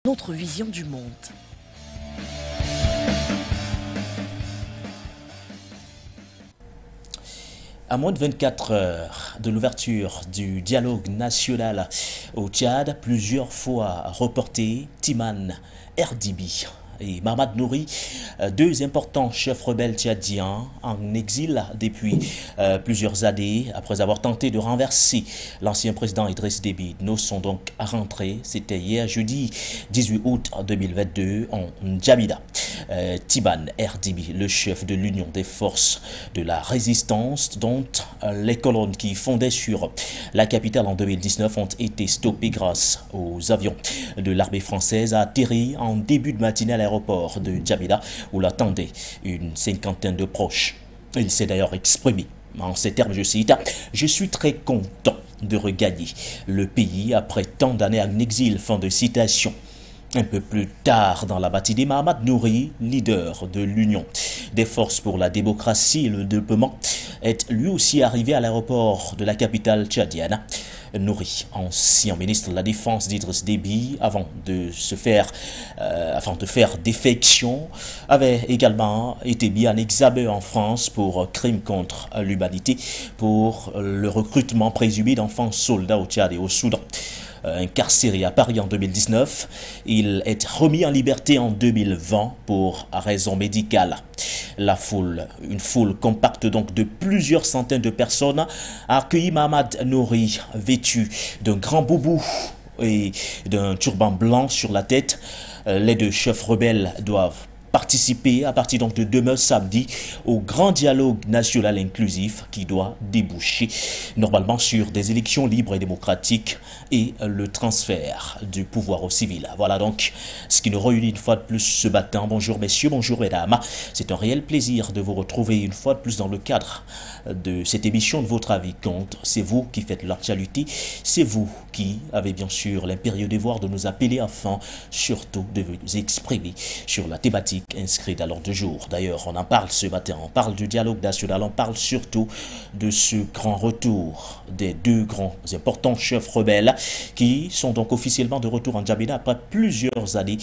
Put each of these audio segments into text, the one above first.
Notre vision du monde. À moins de 24 heures de l'ouverture du dialogue national au Tchad, plusieurs fois reporté, Timan Erdibi et Mamad Nouri, deux importants chefs rebelles tchadiens en exil depuis plusieurs années, après avoir tenté de renverser l'ancien président Idriss Déby, nous sont donc rentrés. C'était hier jeudi 18 août 2022 en N'Djamena. Timan Erdibi, le chef de l'Union des forces de la résistance, dont les colonnes qui fondaient sur la capitale en 2019 ont été stoppées grâce aux avions de l'armée française, a atterri en début de matinée à l'aéroport de N'Djamena où l'attendaient une cinquantaine de proches. Il s'est d'ailleurs exprimé en ces termes, je cite: « Je suis très content de regagner le pays après tant d'années en exil ». Fin de citation. Un peu plus tard dans la matinée, Mamad Nouri, leader de l'Union des forces pour la démocratie et le développement, est lui aussi arrivé à l'aéroport de la capitale tchadienne. Nouri, ancien ministre de la Défense d'Idriss Déby, avant de faire défection, avait également été mis en examen en France pour crimes contre l'humanité, pour le recrutement présumé d'enfants soldats au Tchad et au Soudan. Incarcéré à Paris en 2019, il est remis en liberté en 2020 pour raison médicale. Une foule compacte donc de plusieurs centaines de personnes a accueilli Mamad Nouri, vêtu d'un grand boubou et d'un turban blanc sur la tête. Les deux chefs rebelles doivent participer à partir donc de demain samedi au grand dialogue national inclusif qui doit déboucher normalement sur des élections libres et démocratiques et le transfert du pouvoir au civil. Voilà donc ce qui nous réunit une fois de plus ce matin. Bonjour messieurs, bonjour mesdames. C'est un réel plaisir de vous retrouver une fois de plus dans le cadre de cette émission de Votre avis compte. C'est vous qui faites l'actualité, c'est vous qui avez bien sûr l'impérieux devoir de nous appeler afin surtout de vous exprimer sur la thématique inscrite à l'ordre du jour. D'ailleurs, on en parle ce matin, on parle du dialogue national, on parle surtout de ce grand retour des deux grands importants chefs rebelles qui sont donc officiellement de retour en N'Djamena après plusieurs années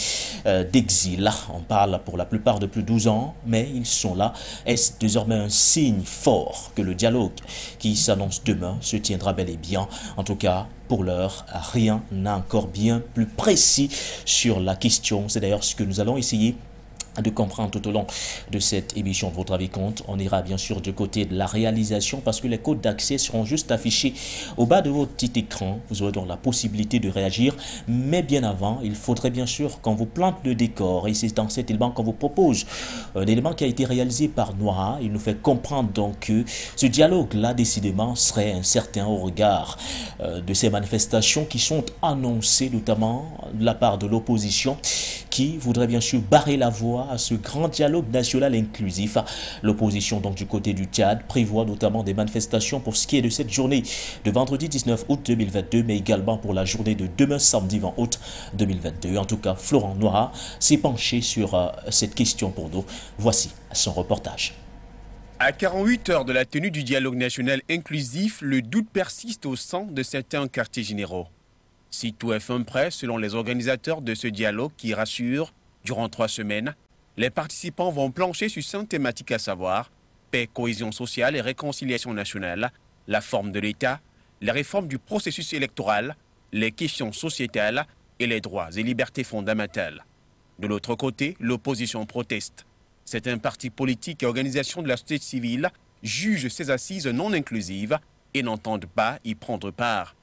d'exil. On parle pour la plupart de plus de 12 ans, mais ils sont là. Est-ce désormais un signe fort que le dialogue qui s'annonce demain se tiendra bel et bien? En tout cas, pour l'heure, rien n'a encore bien plus précis sur la question. C'est d'ailleurs ce que nous allons essayer de comprendre tout au long de cette émission de Votre avis compte. On ira bien sûr du côté de la réalisation parce que les codes d'accès seront juste affichés au bas de votre petit écran. Vous aurez donc la possibilité de réagir, mais bien avant, il faudrait bien sûr qu'on vous plante le décor et c'est dans cet élément qu'on vous propose un élément qui a été réalisé par Noah. Il nous fait comprendre donc que ce dialogue-là décidément serait incertain au regard de ces manifestations qui sont annoncées notamment de la part de l'opposition qui voudrait bien sûr barrer la voie à ce grand dialogue national inclusif. L'opposition donc du côté du Tchad prévoit notamment des manifestations pour ce qui est de cette journée de vendredi 19 août 2022, mais également pour la journée de demain samedi 20 août 2022. En tout cas, Florent Noir s'est penché sur cette question pour nous. Voici son reportage. À 48 heures de la tenue du dialogue national inclusif, le doute persiste au sein de certains quartiers généraux. Si tout est fin prêt, selon les organisateurs de ce dialogue qui rassurent, durant 3 semaines, les participants vont plancher sur 5 thématiques à savoir paix, cohésion sociale et réconciliation nationale, la forme de l'État, les réformes du processus électoral, les questions sociétales et les droits et libertés fondamentales. De l'autre côté, l'opposition proteste. Certains partis politiques et organisations de la société civile jugent ces assises non inclusives et n'entendent pas y prendre part.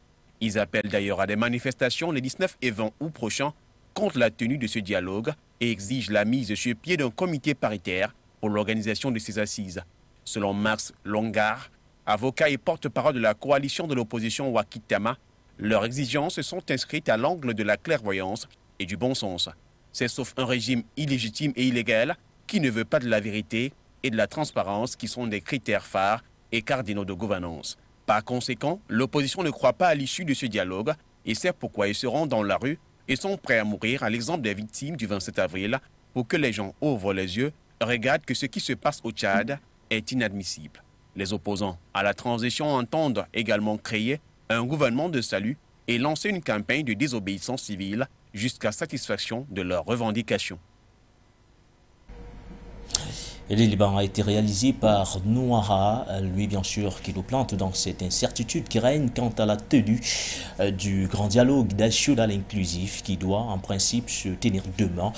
Ils appellent d'ailleurs à des manifestations les 19 et 20 août prochains contre la tenue de ce dialogue et exigent la mise sur pied d'un comité paritaire pour l'organisation de ces assises. Selon Max Longar, avocat et porte-parole de la coalition de l'opposition Wakitama, leurs exigences sont inscrites à l'angle de la clairvoyance et du bon sens. C'est sauf un régime illégitime et illégal qui ne veut pas de la vérité et de la transparence qui sont des critères phares et cardinaux de gouvernance. Par conséquent, l'opposition ne croit pas à l'issue de ce dialogue et c'est pourquoi ils seront dans la rue et sont prêts à mourir à l'exemple des victimes du 27 avril pour que les gens ouvrent les yeux, regardent que ce qui se passe au Tchad est inadmissible. Les opposants à la transition entendent également créer un gouvernement de salut et lancer une campagne de désobéissance civile jusqu'à satisfaction de leurs revendications. Et le Liban a été réalisé par Nouara, lui bien sûr qui nous plante dans cette incertitude qui règne quant à la tenue du grand dialogue national inclusif qui doit en principe se tenir demain,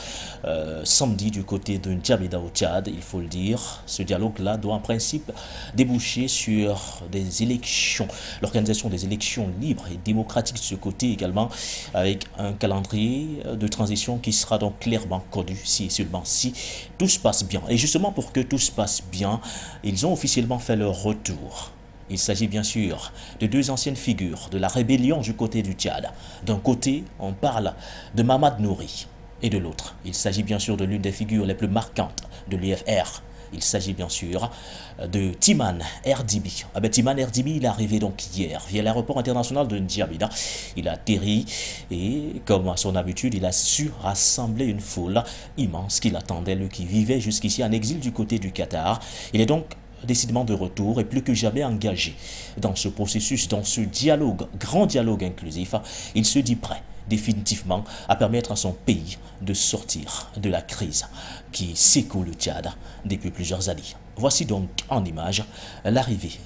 samedi du côté de N'Djamena au Tchad, il faut le dire. Ce dialogue-là doit en principe déboucher sur des élections, l'organisation des élections libres et démocratiques de ce côté également, avec un calendrier de transition qui sera donc clairement connu si et seulement si tout se passe bien. Et justement pour que tout se passe bien, ils ont officiellement fait leur retour. Il s'agit bien sûr de deux anciennes figures de la rébellion du côté du Tchad. D'un côté, on parle de Mamad Nouri, et de l'autre, il s'agit bien sûr de l'une des figures les plus marquantes de l'UFR. Il s'agit bien sûr de Timan Erdibi. Timan Erdibi, il est arrivé donc hier via l'aéroport international de N'Djamena. Il a atterri et, comme à son habitude, il a su rassembler une foule immense qui l'attendait, lui qui vivait jusqu'ici en exil du côté du Qatar. Il est donc décidément de retour et plus que jamais engagé dans ce processus, dans ce dialogue, grand dialogue inclusif. Il se dit prêt définitivement à permettre à son pays de sortir de la crise qui secoue le Tchad depuis plusieurs années. Voici donc en image l'arrivée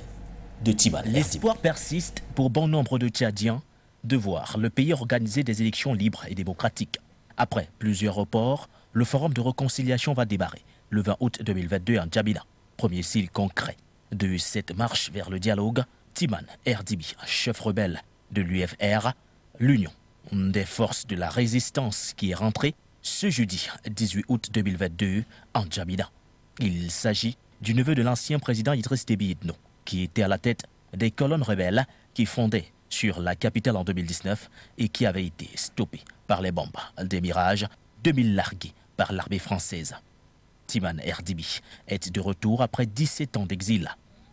de Timan. L'espoir persiste pour bon nombre de Tchadiens de voir le pays organiser des élections libres et démocratiques. Après plusieurs reports, le forum de réconciliation va démarrer le 20 août 2022 en N'Djamena. Premier signe concret de cette marche vers le dialogue, Timan Erdibi, chef rebelle de l'UFR, l'Union des forces de la résistance qui est rentrée ce jeudi 18 août 2022 en N'Djamena. Il s'agit du neveu de l'ancien président Idriss Déby Itno, qui était à la tête des colonnes rebelles qui fondaient sur la capitale en 2019 et qui avait été stoppé par les bombes des Mirages 2000 largués par l'armée française. Timan Erdibi est de retour après 17 ans d'exil.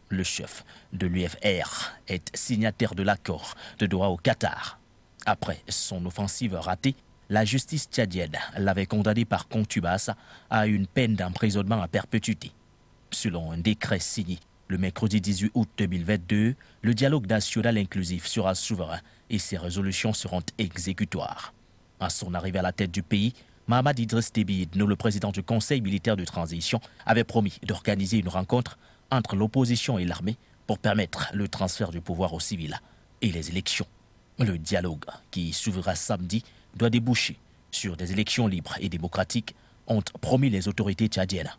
Le chef de l'UFR est signataire de l'accord de Doha au Qatar. Après son offensive ratée, la justice tchadienne l'avait condamné par contumace à une peine d'emprisonnement à perpétuité. Selon un décret signé le mercredi 18 août 2022, le dialogue national inclusif sera souverain et ses résolutions seront exécutoires. À son arrivée à la tête du pays, Mahamad Idriss Déby Itno, le président du Conseil militaire de transition, avait promis d'organiser une rencontre entre l'opposition et l'armée pour permettre le transfert du pouvoir aux civils et les élections. Le dialogue qui s'ouvrira samedi doit déboucher sur des élections libres et démocratiques, ont promis les autorités tchadiennes.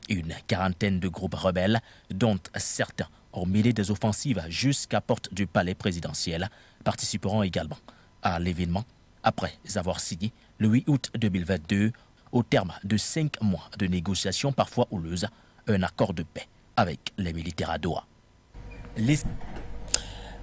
Une quarantaine de groupes rebelles, dont certains ont mêlé des offensives jusqu'à porte du palais présidentiel, participeront également à l'événement après avoir signé le 8 août 2022, au terme de 5 mois de négociations parfois houleuses, un accord de paix avec les militaires à Doha.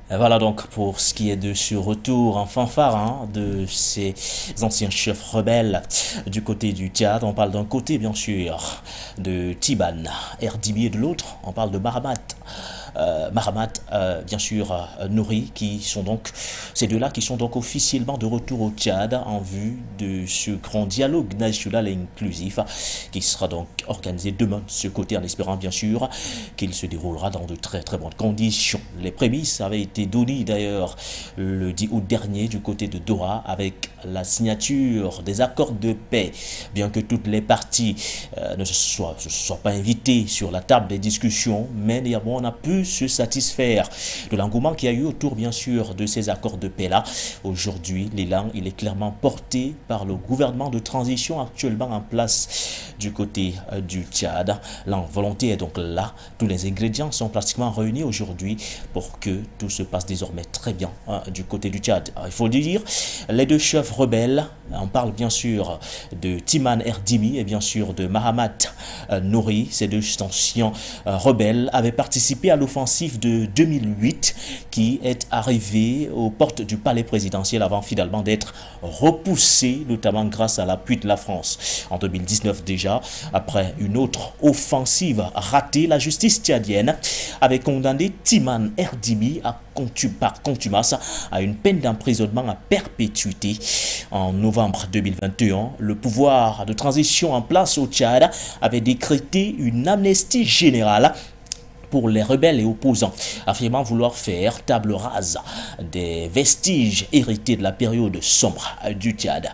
Voilà donc pour ce qui est de ce retour en fanfare de ces anciens chefs rebelles du côté du Tchad. On parle d'un côté bien sûr de Timan Erdibi et de l'autre on parle de Mahamat, bien sûr Nouri, qui sont donc ces deux-là qui sont donc officiellement de retour au Tchad en vue de ce grand dialogue national et inclusif qui sera donc organisé demain de ce côté, en espérant bien sûr qu'il se déroulera dans de très très bonnes conditions. Les prémices avaient été données d'ailleurs le 10 août dernier du côté de Doha avec la signature des accords de paix, bien que toutes les parties ne se soient pas invitées sur la table des discussions, mais néanmoins on a pu se satisfaire de l'engouement qu'il y a eu autour bien sûr de ces accords de paix là. Aujourd'hui, l'élan il est clairement porté par le gouvernement de transition actuellement en place du côté du Tchad. La volonté est donc là, tous les ingrédients sont pratiquement réunis aujourd'hui pour que tout se passe désormais très bien du côté du Tchad. Alors, il faut le dire, les deux chefs rebelles, on parle bien sûr de Timan Erdibi et bien sûr de Mahamat Nouri. Ces deux anciens rebelles avaient participé à l'offensive de 2008 qui est arrivée aux portes du palais présidentiel avant finalement d'être repoussée, notamment grâce à l'appui de la France. En 2019 déjà, après une autre offensive ratée, la justice tchadienne avait condamné Timan Erdibi par contumace à une peine d'emprisonnement à perpétuité. En novembre 2021, le pouvoir de transition en place au Tchad avait décrété une amnistie générale pour les rebelles et opposants, affirmant vouloir faire table rase des vestiges hérités de la période sombre du Tchad.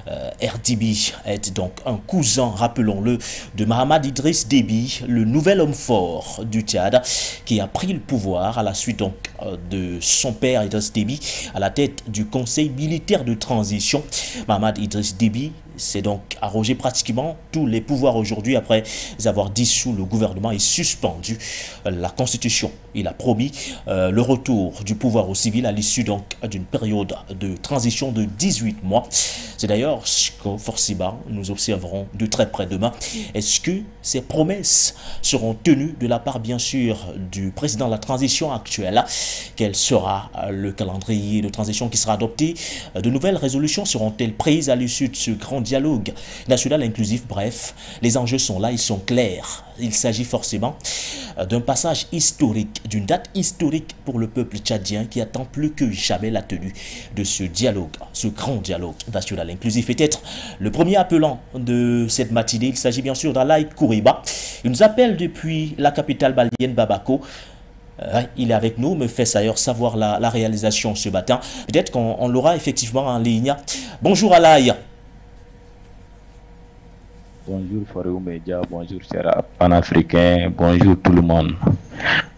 RDB est donc un cousin, rappelons-le, de Mahamad Idriss Déby, le nouvel homme fort du Tchad, qui a pris le pouvoir à la suite donc de son père Idriss Déby à la tête du conseil militaire de transition. Mahamad Idriss Déby s'est donc arrogé pratiquement tous les pouvoirs aujourd'hui après avoir dissous le gouvernement et suspendu la constitution. Il a promis le retour du pouvoir aux civils à l'issue donc d'une période de transition de 18 mois. C'est d'ailleurs ce que forcément nous observerons de très près demain. Est-ce que ces promesses seront tenues de la part bien sûr du président de la transition actuelle? Quel sera le calendrier de transition qui sera adopté? De nouvelles résolutions seront-elles prises à l'issue de ce grand dialogue national inclusif? Bref, les enjeux sont là, ils sont clairs. Il s'agit forcément d'un passage historique, d'une date historique pour le peuple tchadien qui attend plus que jamais la tenue de ce dialogue, ce grand dialogue national inclusif. Peut-être le premier appelant de cette matinée, il s'agit bien sûr d'Alaï Kouriba. Il nous appelle depuis la capitale malienne Bamako. Il est avec nous, me fait d'ailleurs savoir la réalisation ce matin. Peut-être qu'on l'aura effectivement en ligne. Bonjour Alaï. Bonjour Forum Média, bonjour chers panafricains, bonjour tout le monde,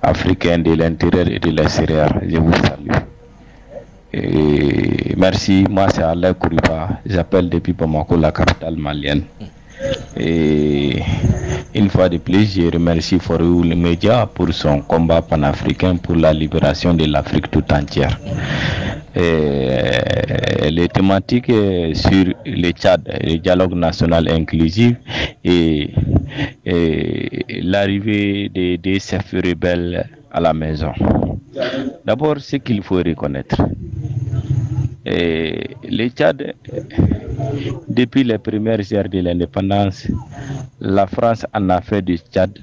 africains de l'intérieur et de l'extérieur, je vous salue. Et merci, moi c'est Alain Kouriba, j'appelle depuis Bamako, la capitale malienne. Et une fois de plus, je remercie Forum Média pour son combat panafricain pour la libération de l'Afrique tout entière. Les thématiques sur le Tchad, le dialogue national inclusif et l'arrivée des chefs rebelles à la maison. D'abord, ce qu'il faut reconnaître. Le Tchad, depuis les premières heures de l'indépendance, la France en a fait du Tchad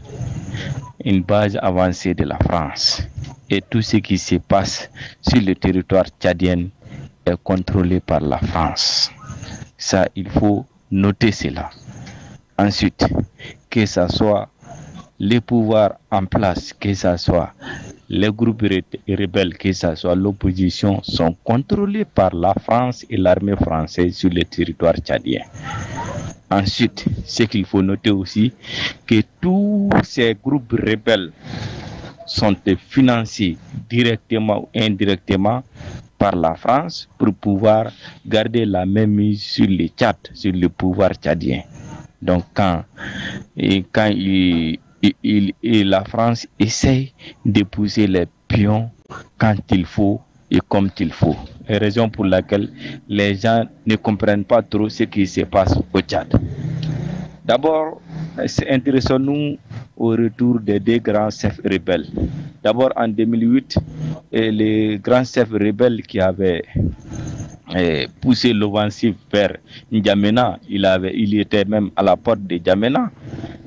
une base avancée de la France. Et tout ce qui se passe sur le territoire tchadien est contrôlé par la France. Ça, il faut noter cela. Ensuite, que ce soit les pouvoirs en place, que ce soit les groupes rebelles, que ce soit l'opposition, sont contrôlés par la France et l'armée française sur le territoire tchadien. Ensuite, ce qu'il faut noter aussi, que tous ces groupes rebelles sont financés directement ou indirectement par la France pour pouvoir garder la même mise sur le Tchad, sur le pouvoir tchadien. Donc quand la France essaye de pousser les pions quand il faut et comme il faut. Et raison pour laquelle les gens ne comprennent pas trop ce qui se passe au Tchad. D'abord, intéressons-nous au retour des deux grands chefs rebelles. D'abord, en 2008, les grands chefs rebelles qui avaient poussé l'offensive vers N'Djamena, il était même à la porte de N'Djamena,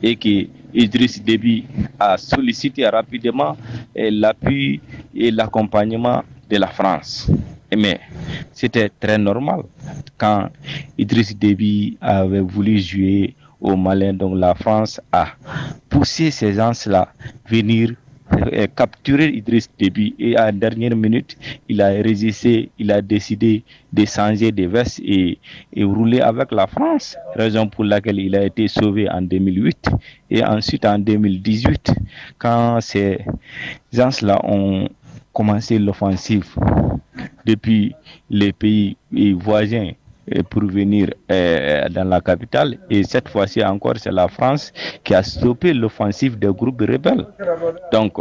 et que Idriss Déby a sollicité rapidement l'appui et l'accompagnement de la France. Mais c'était très normal quand Idriss Déby avait voulu jouer au Malin, donc la France a poussé ces gens-là venir capturer Idriss Déby, et à la dernière minute, il a résisté, il a décidé de changer de veste et rouler avec la France, raison pour laquelle il a été sauvé en 2008 et ensuite en 2018, quand ces gens-là ont commencé l'offensive depuis les pays voisins pour venir dans la capitale, et cette fois-ci encore c'est la France qui a stoppé l'offensive des groupes rebelles. Donc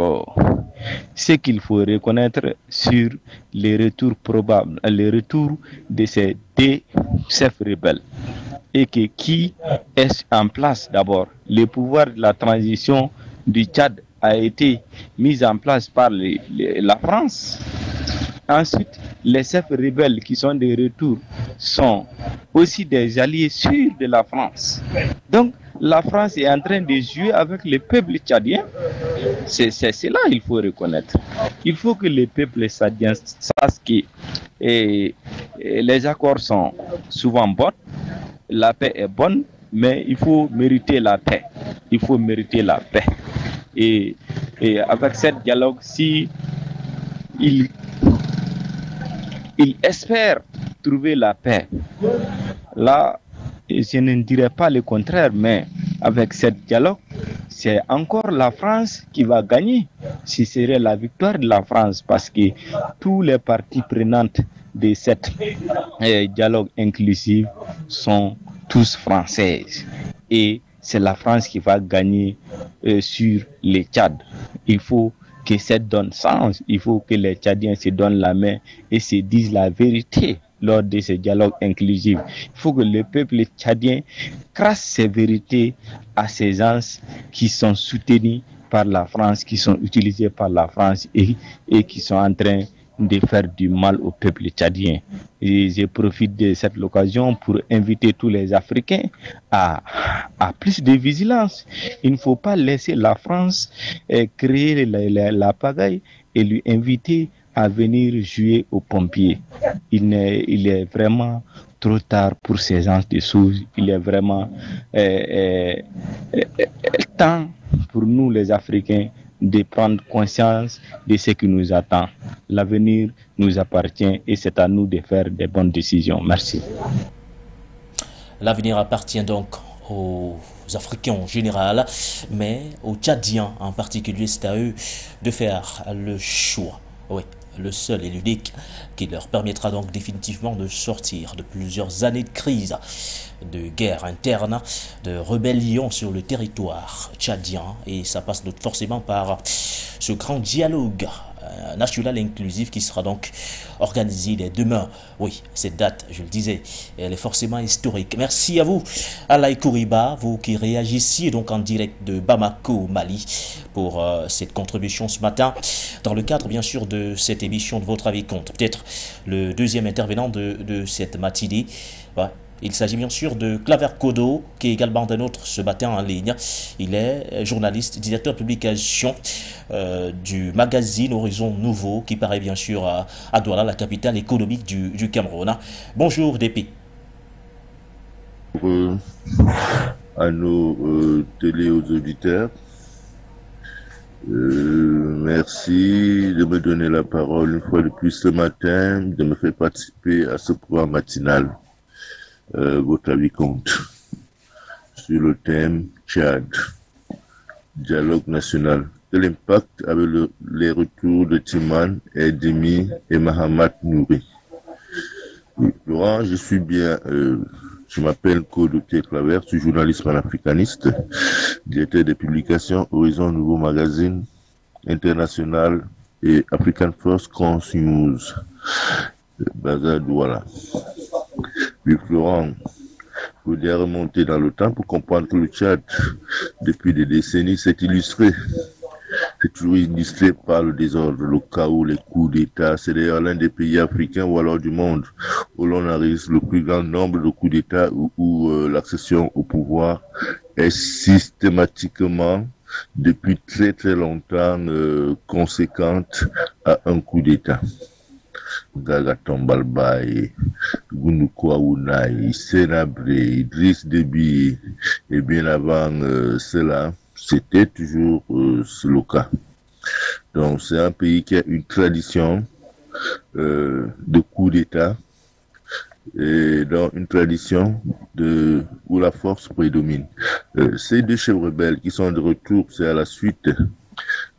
ce qu'il faut reconnaître sur les retours probables, les retours de ces deux chefs rebelles, et que qui est en place. D'abord, le pouvoir de la transition du Tchad a été mis en place par la France. Ensuite, les chefs rebelles qui sont de retour sont aussi des alliés sûrs de la France. Donc, la France est en train de jouer avec le peuple tchadien. C'est cela qu'il faut reconnaître. Il faut que le peuple tchadien sache que les accords sont souvent bons, la paix est bonne, mais il faut mériter la paix. Il faut mériter la paix. Et Et avec ce dialogue, si il espère trouver la paix, là, je ne dirais pas le contraire, mais avec ce dialogue, c'est encore la France qui va gagner. Ce serait la victoire de la France parce que tous les parties prenantes de ce dialogue inclusif sont tous françaises. Et c'est la France qui va gagner sur les Tchad. Il faut que ça donne sens. Il faut que les Tchadiens se donnent la main et se disent la vérité lors de ce dialogue inclusif. Il faut que le peuple tchadien crasse ses vérités à ces gens qui sont soutenus par la France, qui sont utilisés par la France et qui sont en train de faire du mal au peuple tchadien. Et je profite de cette occasion pour inviter tous les Africains à plus de vigilance. Il ne faut pas laisser la France créer la pagaille et lui inviter à venir jouer aux pompiers. Il est vraiment trop tard pour ces genres de choses. Il est vraiment temps pour nous les Africains de prendre conscience de ce qui nous attend. L'avenir nous appartient et c'est à nous de faire des bonnes décisions. Merci. L'avenir appartient donc aux Africains en général, mais aux Tchadiens en particulier. C'est à eux de faire le choix. Oui, le seul et l'unique qui leur permettra donc définitivement de sortir de plusieurs années de crise, de guerre interne, de rébellion sur le territoire tchadien. Et ça passe donc forcément par ce grand dialogue national inclusif qui sera donc organisé dès demain. Oui, cette date, je le disais, elle est forcément historique. Merci à vous, Alaï Kouriba, vous qui réagissiez donc en direct de Bamako, Mali, pour cette contribution ce matin, dans le cadre bien sûr de cette émission de Votre Avis Compte. Peut-être le deuxième intervenant de cette matinée. Ouais. Il s'agit bien sûr de Claver Kodo, qui est également d'un autre ce matin en ligne. Il est journaliste, directeur de publication du magazine Horizon Nouveau, qui paraît bien sûr à Douala, la capitale économique du Cameroun. Bonjour, DP. À nos télé aux auditeurs, merci de me donner la parole une fois de plus ce matin, de me faire participer à ce programme matinal. Votre avis compte sur le thème Tchad, dialogue national. Quel impact avec les retours de Timan, Edimi et Mahamat Nouri? Laurent, je suis bien, je m'appelle Kodo Claver, je suis journaliste panafricaniste, directeur des publications Horizon Nouveau Magazine International et African First Cons News, Bazar Douala. Puis Florent, il faudrait remonter dans le temps pour comprendre que le Tchad, depuis des décennies, s'est illustré. C'est toujours illustré par le désordre, le chaos, les coups d'État. C'est d'ailleurs l'un des pays africains ou alors du monde où l'on enregistre le plus grand nombre de coups d'État où l'accession au pouvoir est systématiquement, depuis très très longtemps, conséquente à un coup d'État. Gaga Tombalbaye, Gounoukoua Ounaï, Sénabré, Idriss Déby, et bien avant cela, c'était toujours le cas. Donc c'est un pays qui a une tradition de coup d'État et dans une tradition où la force prédomine. Ces deux chefs rebelles qui sont de retour, c'est à la suite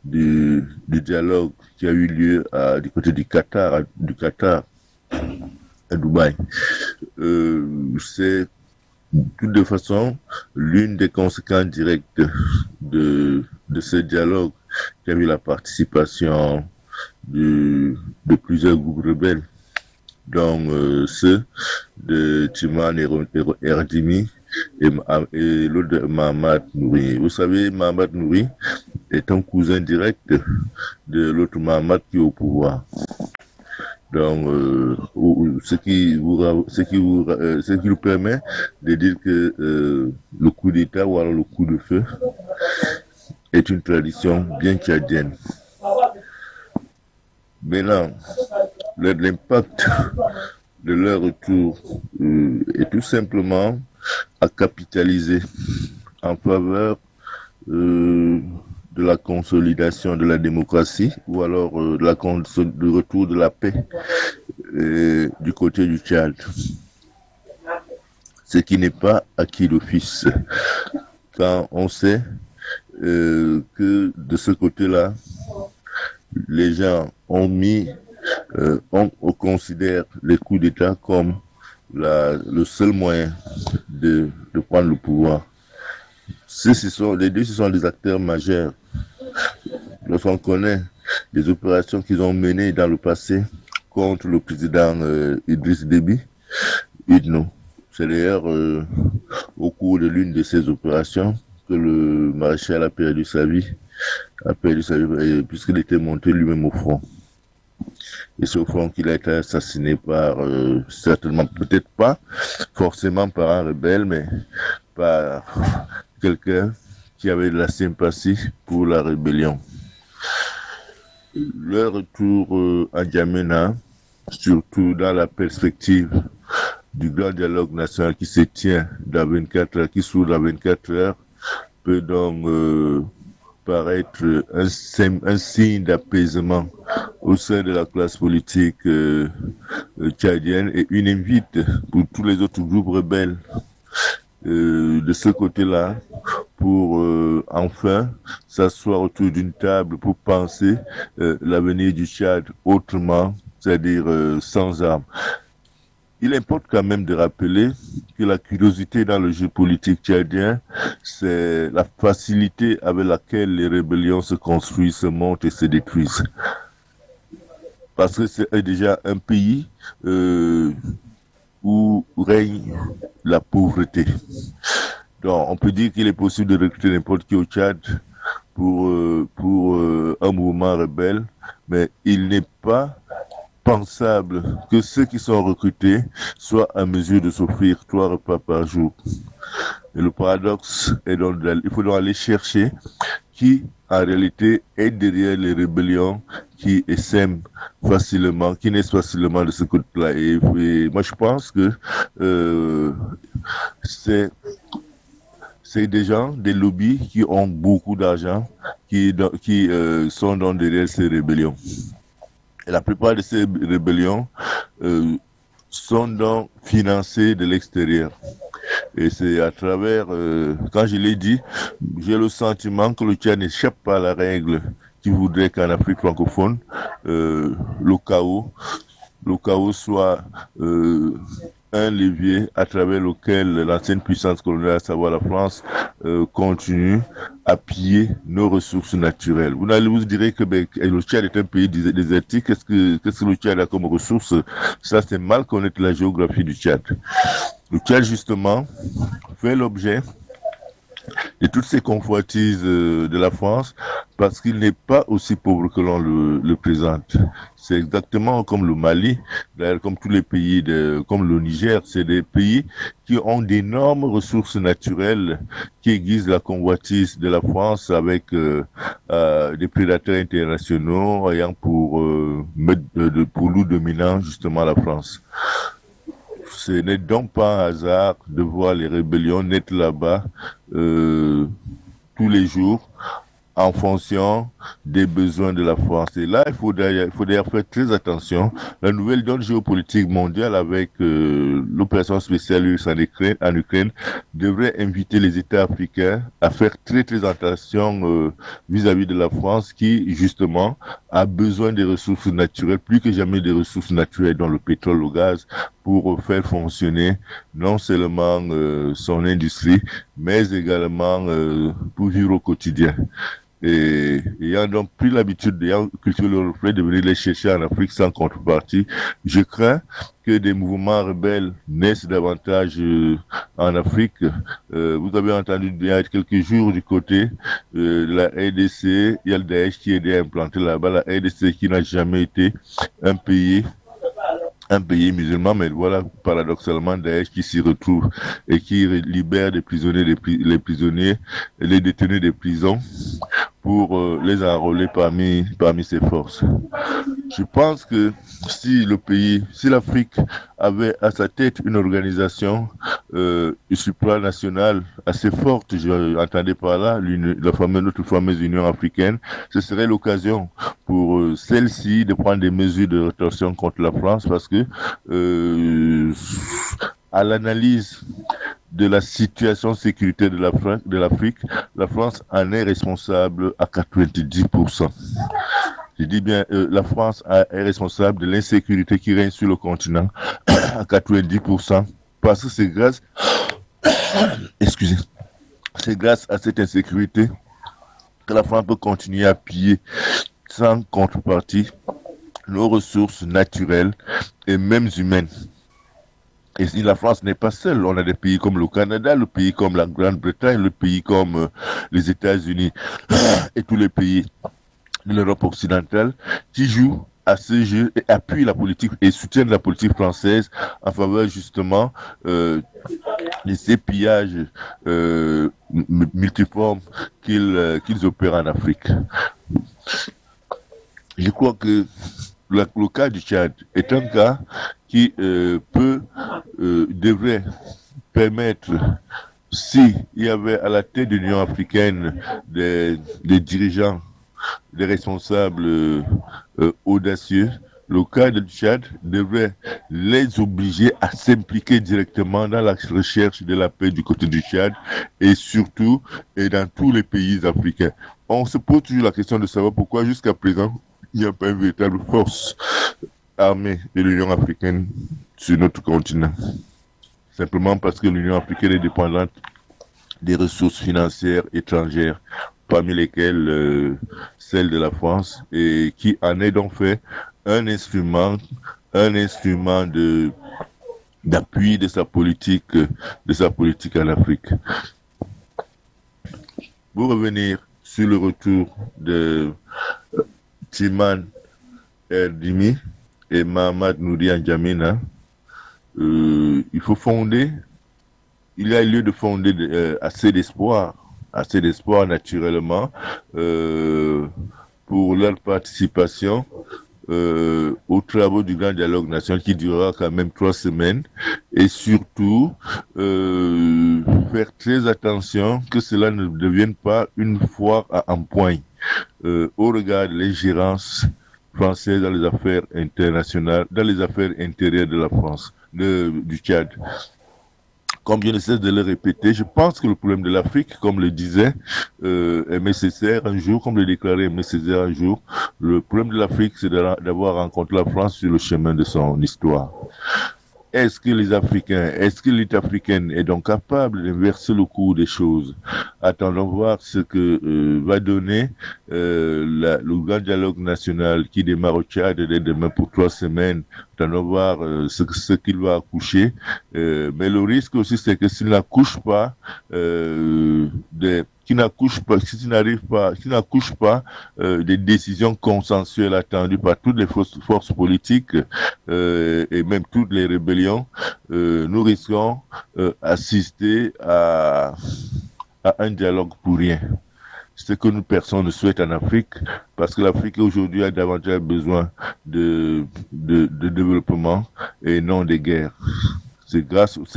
du dialogue qui a eu lieu du côté du Qatar à Dubaï. C'est de toute façon l'une des conséquences directes de ce dialogue qui a eu la participation de plusieurs groupes rebelles, dont ceux de Timan et Erdimi et l'autre de Mahamat Nouri. Vous savez, Mahamat Nouri est un cousin direct de l'autre Mahamat qui est au pouvoir. Donc, ce qui nous permet de dire que le coup d'État ou alors le coup de feu est une tradition bien tchadienne. Maintenant, l'impact de leur retour est tout simplement à capitaliser en faveur de de la consolidation de la démocratie ou alors du retour de la paix du côté du Tchad. Ce qui n'est pas acquis d'office. Quand on sait que de ce côté-là, les gens on considère les coups d'État comme le seul moyen de prendre le pouvoir. Les deux, ce sont des acteurs majeurs. Lorsqu'on connaît les opérations qu'ils ont menées dans le passé contre le président Idriss Déby, c'est d'ailleurs au cours de l'une de ces opérations que le maréchal a perdu sa vie puisqu'il était monté lui-même au front. Et c'est au front qu'il a été assassiné par, certainement, peut-être pas forcément par un rebelle, mais par quelqu'un qui avait de la sympathie pour la rébellion. Le retour à N'Djamena, surtout dans la perspective du grand dialogue national qui se tient dans 24 heures, qui s'ouvre dans 24 heures, peut donc paraître un signe d'apaisement au sein de la classe politique tchadienne et une invite pour tous les autres groupes rebelles de ce côté-là pour enfin s'asseoir autour d'une table pour penser l'avenir du Tchad autrement, c'est-à-dire sans armes. Il importe quand même de rappeler que la curiosité dans le jeu politique tchadien, c'est la facilité avec laquelle les rébellions se construisent, se montent et se détruisent. Parce que c'est déjà un pays où règne la pauvreté. Donc, on peut dire qu'il est possible de recruter n'importe qui au Tchad pour un mouvement rebelle, mais il n'est pas pensable que ceux qui sont recrutés soient à mesure de s'offrir 3 repas par jour. Et le paradoxe est donc, il faut donc aller chercher qui, en réalité, est derrière les rébellions qui essaiment facilement, qui naissent facilement de ce côté-là. Et moi, je pense que c'est des gens, des lobbies qui ont beaucoup d'argent, qui sont donc derrière ces rébellions. Et la plupart de ces rébellions sont donc financées de l'extérieur. Et c'est à travers, quand je l'ai dit, j'ai le sentiment que le Tchad n'échappe pas à la règle qui voudrait qu'en Afrique francophone, le chaos soit un levier à travers lequel l'ancienne puissance coloniale, à savoir la France, continue à piller nos ressources naturelles. Vous direz que le Tchad est un pays désertique. Qu'est-ce que le Tchad a comme ressources? Ça, c'est mal connaître la géographie du Tchad. Le Tchad, justement, fait l'objet de toutes ces convoitises de la France parce qu'il n'est pas aussi pauvre que l'on le présente. C'est exactement comme le Mali, d'ailleurs comme tous les pays, comme le Niger, c'est des pays qui ont d'énormes ressources naturelles qui aiguisent la convoitise de la France avec des prédateurs internationaux ayant pour loup dominant justement la France. Ce n'est donc pas un hasard de voir les rébellions naître là-bas tous les jours en fonction des besoins de la France. Et là, il faut d'ailleurs faire très attention. La nouvelle donne géopolitique mondiale avec l'opération spéciale russe en Ukraine devrait inviter les États africains à faire très très attention vis-à-vis de la France qui, justement, a besoin des ressources naturelles, plus que jamais des ressources naturelles dont le pétrole, le gaz, pour faire fonctionner non seulement son industrie, mais également pour vivre au quotidien. Et ayant donc pris l'habitude de cultiver le reflet, de venir les chercher en Afrique sans contrepartie, je crains que des mouvements rebelles naissent davantage en Afrique. Vous avez entendu il y a quelques jours du côté de la RDC, il y a le Daesh qui est implanté là-bas, la RDC qui n'a jamais été un pays musulman, mais voilà, paradoxalement, Daesh qui s'y retrouve et qui libère des prisonniers, les détenus des prisons pour les enrôler parmi ses forces. Je pense que si l'Afrique avait à sa tête une organisation supranationale assez forte, j'entendais par là notre fameuse Union africaine, ce serait l'occasion pour celle-ci de prendre des mesures de rétorsion contre la France parce que à l'analyse de la situation sécuritaire de l'Afrique, la France en est responsable à 90%. Je dis bien, la France est responsable de l'insécurité qui règne sur le continent à 90%, parce que c'est grâce, c'est grâce à cette insécurité que la France peut continuer à piller sans contrepartie nos ressources naturelles et même humaines. Et si la France n'est pas seule, on a des pays comme le Canada, le pays comme la Grande-Bretagne, le pays comme les États-Unis et tous les pays de l'Europe occidentale qui jouent à ce jeu et appuient la politique et soutiennent la politique française en faveur justement de ces pillages multiformes qu'ils opèrent en Afrique. Je crois que le cas du Tchad est un cas qui devrait permettre, s'il y avait à la tête de l'Union africaine des dirigeants, des responsables audacieux, le cas du Tchad devrait les obliger à s'impliquer directement dans la recherche de la paix du côté du Tchad et surtout et dans tous les pays africains. On se pose toujours la question de savoir pourquoi jusqu'à présent il n'y a pas une véritable force armée de l'Union africaine sur notre continent. Simplement parce que l'Union africaine est dépendante des ressources financières étrangères, parmi lesquelles celle de la France, et qui en est donc fait un instrument d'appui de sa politique en Afrique. Pour revenir sur le retour de Timan Erdimi et Mahamad Nouri N'Djamena, il y a lieu de fonder assez d'espoir naturellement pour leur participation aux travaux du grand dialogue national qui durera quand même 3 semaines et surtout faire très attention que cela ne devienne pas une foire à empoigne au regard de l'ingérence française dans les affaires internationales, dans les affaires intérieures de la France, du Tchad. Comme je ne cesse de le répéter, je pense que le problème de l'Afrique, comme le disait Aimé Césaire un jour, comme le déclarait Aimé Césaire un jour, le problème de l'Afrique, c'est d'avoir rencontré la France sur le chemin de son histoire. Est-ce que l'élite africaine est donc capable d'inverser le cours des choses? Attendons voir ce que va donner le grand dialogue national qui démarre au Tchad dès demain pour 3 semaines. Attendons voir ce qu'il va accoucher. Mais le risque aussi, c'est que s'il n'accouche pas qui n'accouche pas des décisions consensuelles attendues par toutes les forces politiques et même toutes les rébellions, nous risquons d'assister à un dialogue pour rien. Ce que personne ne souhaite en Afrique, parce que l'Afrique aujourd'hui a davantage besoin de développement et non des guerres. C'est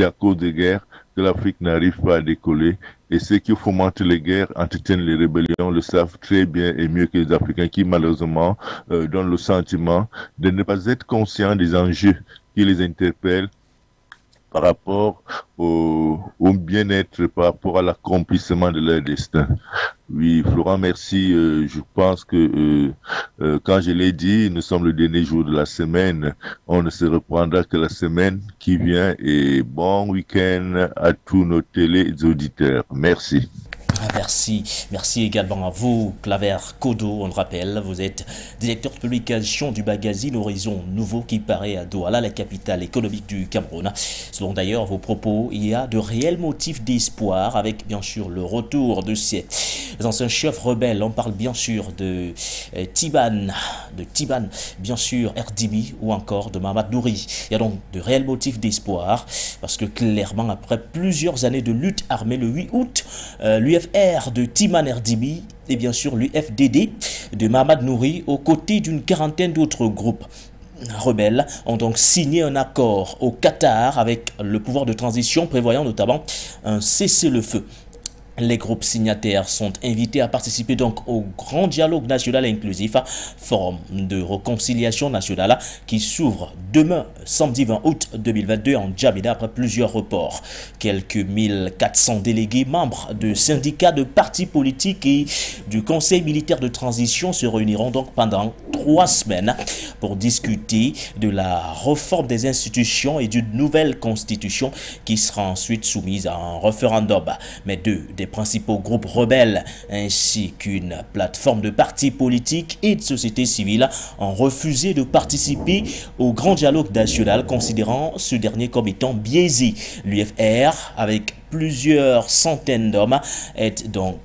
à cause des guerres que l'Afrique n'arrive pas à décoller. Et ceux qui fomentent les guerres, entretiennent les rébellions, le savent très bien et mieux que les Africains qui malheureusement donnent le sentiment de ne pas être conscients des enjeux qui les interpellent par rapport au bien-être, par rapport à l'accomplissement de leur destin. Oui, Florent, merci. Je pense que quand je l'ai dit, nous sommes le dernier jour de la semaine. On ne se reprendra que la semaine qui vient. Et bon week-end à tous nos téléauditeurs. Merci. Merci également à vous, Claver Kodo. On le rappelle, vous êtes directeur de publication du magazine Horizon Nouveau qui paraît à Douala, la capitale économique du Cameroun. Selon d'ailleurs vos propos, il y a de réels motifs d'espoir avec bien sûr le retour de ces anciens chefs rebelles. On parle bien sûr de Timan, bien sûr Erdimi ou encore de Mahamad Nouri. Il y a donc de réels motifs d'espoir parce que clairement après plusieurs années de lutte armée, le 8 août, l'UFR de Timan Erdimi et bien sûr l'UFDD de Mahamat Nouri aux côtés d'une quarantaine d'autres groupes rebelles ont donc signé un accord au Qatar avec le pouvoir de transition prévoyant notamment un cessez-le-feu. Les groupes signataires sont invités à participer donc au grand dialogue national inclusif, forum de réconciliation nationale qui s'ouvre demain, samedi 20 août 2022 en Djamena après plusieurs reports. Quelques 1400 délégués, membres de syndicats, de partis politiques et du Conseil militaire de transition se réuniront donc pendant 3 semaines pour discuter de la réforme des institutions et d'une nouvelle constitution qui sera ensuite soumise à un référendum. Mais deux des principaux groupes rebelles ainsi qu'une plateforme de partis politiques et de société civile ont refusé de participer au grand dialogue national, considérant ce dernier comme étant biaisé. L'UFR, avec plusieurs centaines d'hommes, est donc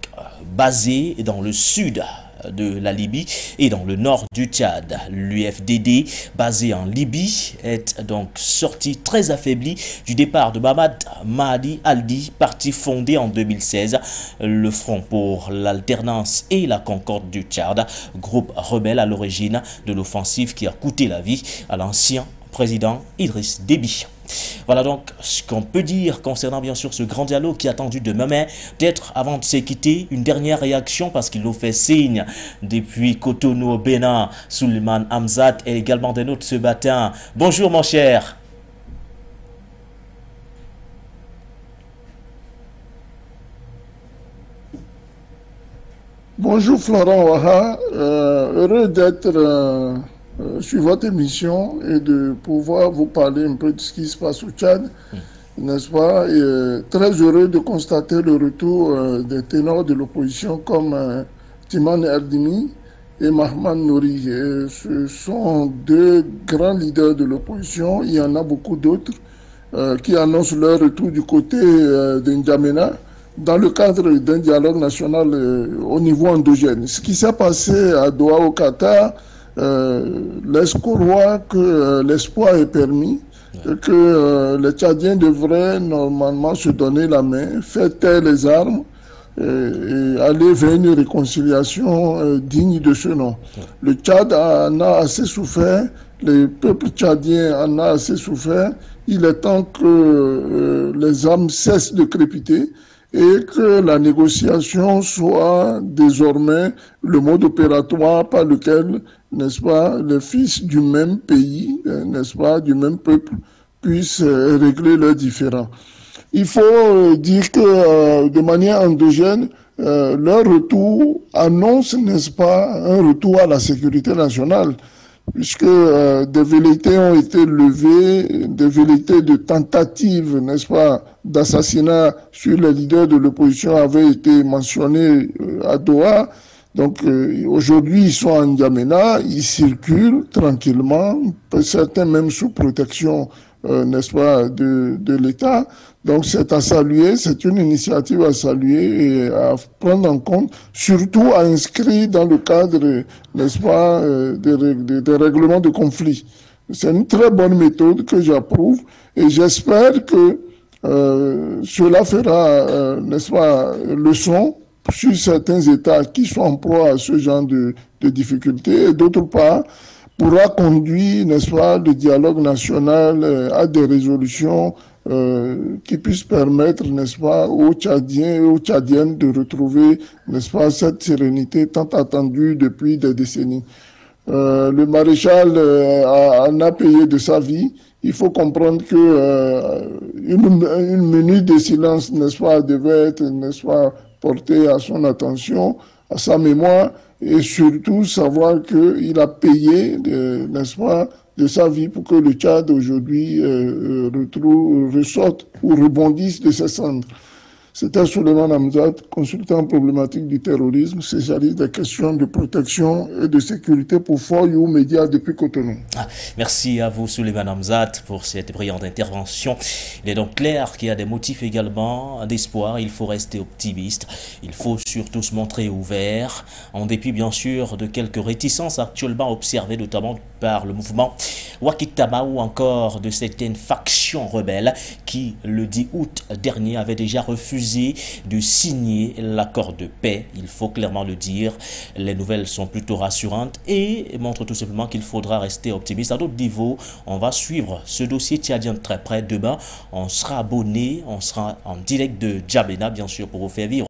basé dans le sud de la Libye et dans le nord du Tchad. L'UFDD, basé en Libye, est donc sorti très affaibli du départ de Mahamat Mahdi Aldi, parti fondé en 2016, le Front pour l'alternance et la concorde du Tchad, groupe rebelle à l'origine de l'offensive qui a coûté la vie à l'ancien président Idriss Déby. Voilà donc ce qu'on peut dire concernant bien sûr ce grand dialogue qui est attendu demain. Mais peut-être avant de se quitter, une dernière réaction parce qu'il nous fait signe depuis Cotonou au Bénin. Suleiman Hamzat est également des nôtres ce matin. Bonjour mon cher. Bonjour Florent Waha, heureux d'être sur votre émission et de pouvoir vous parler un peu de ce qui se passe au Tchad, n'est-ce pas? Et, très heureux de constater le retour des ténors de l'opposition comme Timan Erdimi et Mahamat Nouri. Ce sont deux grands leaders de l'opposition. Il y en a beaucoup d'autres qui annoncent leur retour du côté de N'Djamena dans le cadre d'un dialogue national au niveau endogène. Ce qui s'est passé à Doha au Qatar laisse croire que l'espoir est permis et que les Tchadiens devraient normalement se donner la main, faire taire les armes et aller vers une réconciliation digne de ce nom. Le Tchad en a assez souffert, le peuple tchadien en a assez souffert. Il est temps que les armes cessent de crépiter et que la négociation soit désormais le mode opératoire par lequel, n'est-ce pas, les fils du même pays, n'est-ce pas, du même peuple, puissent régler leurs différends. Il faut dire que de manière endogène, leur retour annonce, n'est-ce pas, un retour à la sécurité nationale, puisque des velléités ont été levées, des velléités de tentatives, n'est-ce pas, d'assassinat sur les leaders de l'opposition avaient été mentionnées à Doha. Donc aujourd'hui, ils sont en N'Djamena, ils circulent tranquillement, certains même sous protection, n'est-ce pas, de l'État. Donc c'est à saluer, c'est une initiative à saluer et à prendre en compte, surtout à inscrire dans le cadre, n'est-ce pas, des règlements de conflits. C'est une très bonne méthode que j'approuve et j'espère que cela fera, n'est-ce pas, leçon sur certains États qui sont en proie à ce genre de difficultés et d'autre part pourra conduire, n'est-ce pas, le dialogue national à des résolutions qui puissent permettre, n'est-ce pas, aux Tchadiens et aux Tchadiennes de retrouver, n'est-ce pas, cette sérénité tant attendue depuis des décennies. Le maréchal en a payé de sa vie. Il faut comprendre que une minute de silence, n'est-ce pas, devait être, n'est-ce pas, portée à son attention, à sa mémoire, et surtout savoir qu'il a payé, n'est-ce pas, de sa vie pour que le Tchad aujourd'hui ressorte ou rebondisse de ses cendres. C'était Suleiman Hamzat, consultant problématique du terrorisme, spécialiste des questions de protection et de sécurité pour For You Media depuis Cotonou. Merci à vous Suleiman Hamzat pour cette brillante intervention. Il est donc clair qu'il y a des motifs également d'espoir. Il faut rester optimiste. Il faut surtout se montrer ouvert, en dépit bien sûr de quelques réticences actuellement observées, notamment par le mouvement Wakitaba ou encore de certaines factions rebelles qui, le 10 août dernier, avaient déjà refusé de signer l'accord de paix. Il faut clairement le dire, les nouvelles sont plutôt rassurantes et montrent tout simplement qu'il faudra rester optimiste. À d'autres niveaux, on va suivre ce dossier tchadien de très près. Demain, on sera abonné, on sera en direct de Djabena, bien sûr, pour vous faire vivre